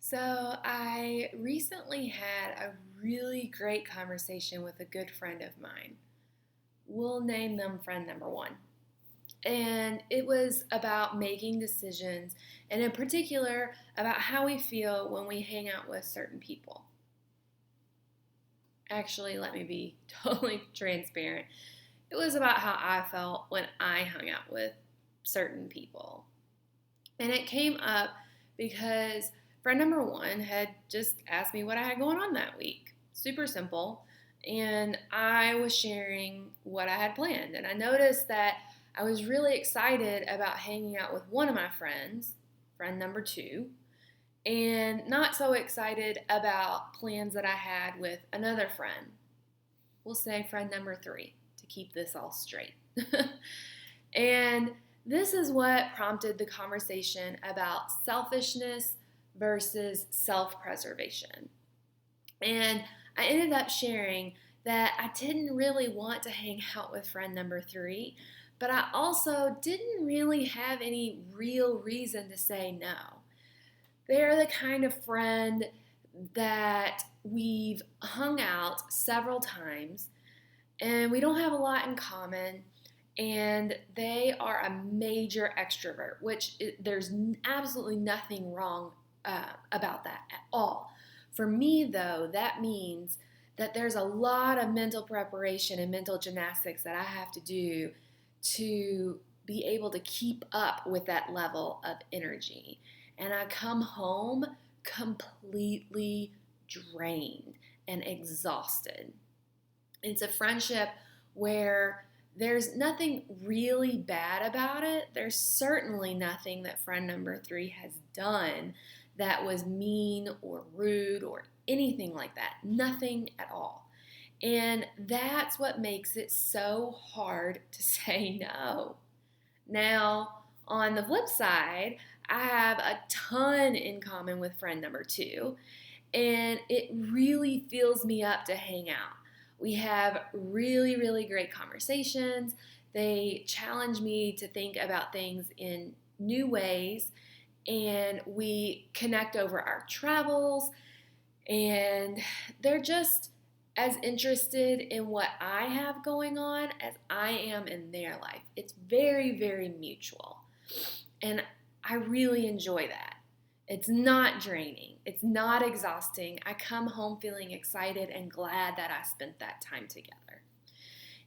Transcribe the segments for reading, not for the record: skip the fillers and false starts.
So, I recently had a really great conversation with a good friend of mine. We'll name them friend number one. And it was about making decisions, and in particular, about how we feel when we hang out with certain people. Actually, let me be totally transparent. It was about how I felt when I hung out with certain people. And it came up because friend number one had just asked me what I had going on that week. Super simple. And I was sharing what I had planned. And I noticed that I was really excited about hanging out with one of my friends, friend number two, and not so excited about plans that I had with another friend. We'll say friend number three to keep this all straight. And this is what prompted the conversation about selfishness versus self preservation. And I ended up sharing that I didn't really want to hang out with friend number three, but I also didn't really have any real reason to say no. They're the kind of friend that we've hung out several times and we don't have a lot in common, and they are a major extrovert, which there's absolutely nothing wrong about that at all. For me, though, that means that there's a lot of mental preparation and mental gymnastics that I have to do to be able to keep up with that level of energy. And I come home completely drained and exhausted. It's a friendship where there's nothing really bad about it. There's certainly nothing that friend number three has done that was mean or rude or anything like that. Nothing at all. And that's what makes it so hard to say no. Now, on the flip side, I have a ton in common with friend number two, and it really fills me up to hang out. We have really, really great conversations. They challenge me to think about things in new ways, and we connect over our travels, and they're just as interested in what I have going on as I am in their life. It's very, very mutual, and I really enjoy that. It's not draining. It's not exhausting. I come home feeling excited and glad that I spent that time together.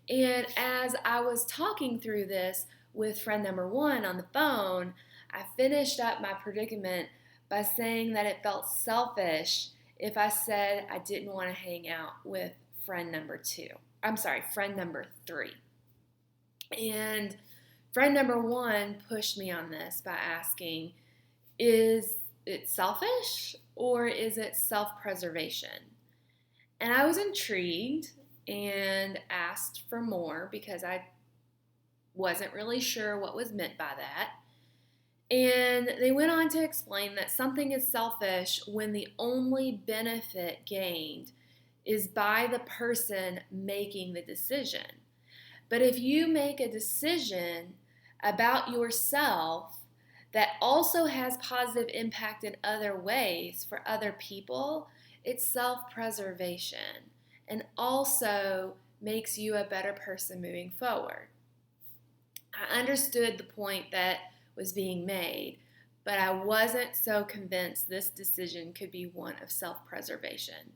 And as I was talking through this with friend number one on the phone, I finished up my predicament by saying that it felt selfish if I said I didn't want to hang out with friend number two. I'm sorry, friend number three. And friend number one pushed me on this by asking, is it selfish or is it self-preservation? And I was intrigued and asked for more because I wasn't really sure what was meant by that. And they went on to explain that something is selfish when the only benefit gained is by the person making the decision. But if you make a decision about yourself that also has positive impact in other ways for other people, it's self-preservation and also makes you a better person moving forward. I understood the point that was being made, but I wasn't so convinced this decision could be one of self-preservation.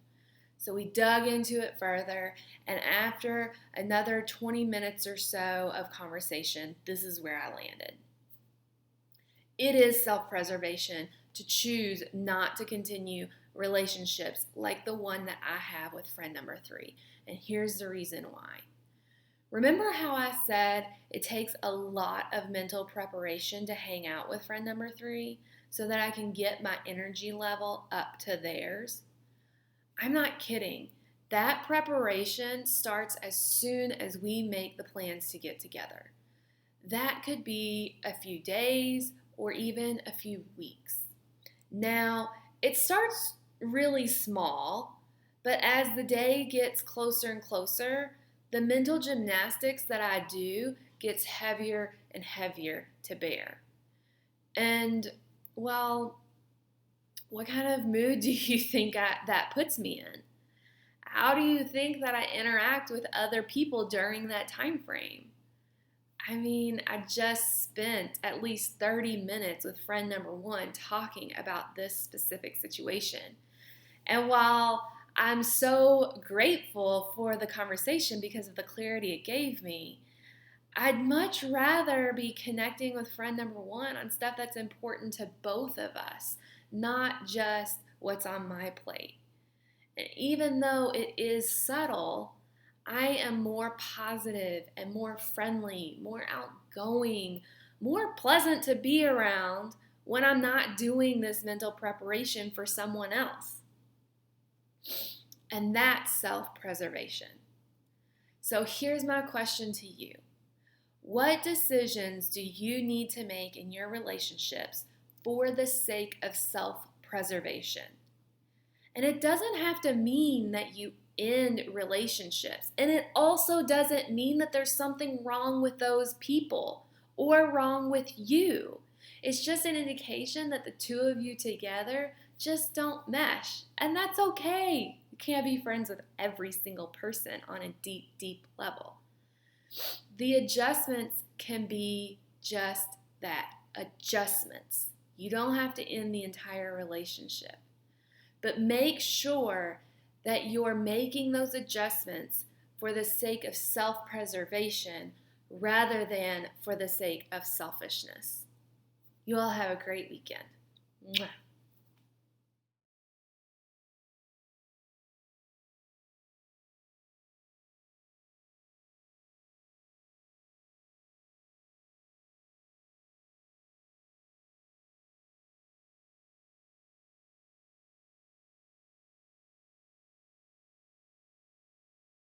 So we dug into it further, and after another 20 minutes or so of conversation, this is where I landed. It is self-preservation to choose not to continue relationships like the one that I have with friend number three, and here's the reason why. Remember how I said it takes a lot of mental preparation to hang out with friend number three so that I can get my energy level up to theirs? I'm not kidding. That preparation starts as soon as we make the plans to get together. That could be a few days or even a few weeks. Now, it starts really small, but as the day gets closer and closer, the mental gymnastics that I do gets heavier and heavier to bear. And, well, what kind of mood do you think that puts me in? How do you think that I interact with other people during that time frame? I mean, I just spent at least 30 minutes with friend number one talking about this specific situation. And while I'm so grateful for the conversation because of the clarity it gave me, I'd much rather be connecting with friend number one on stuff that's important to both of us, not just what's on my plate. And even though it is subtle, I am more positive and more friendly, more outgoing, more pleasant to be around when I'm not doing this mental preparation for someone else. And that's self-preservation. So here's my question to you. What decisions do you need to make in your relationships for the sake of self-preservation? And it doesn't have to mean that you end relationships. And it also doesn't mean that there's something wrong with those people or wrong with you. It's just an indication that the two of you together just don't mesh. And that's okay. You can't be friends with every single person on a deep, deep level. The adjustments can be just that, adjustments. You don't have to end the entire relationship. But make sure that you're making those adjustments for the sake of self-preservation rather than for the sake of selfishness. You all have a great weekend. Mwah.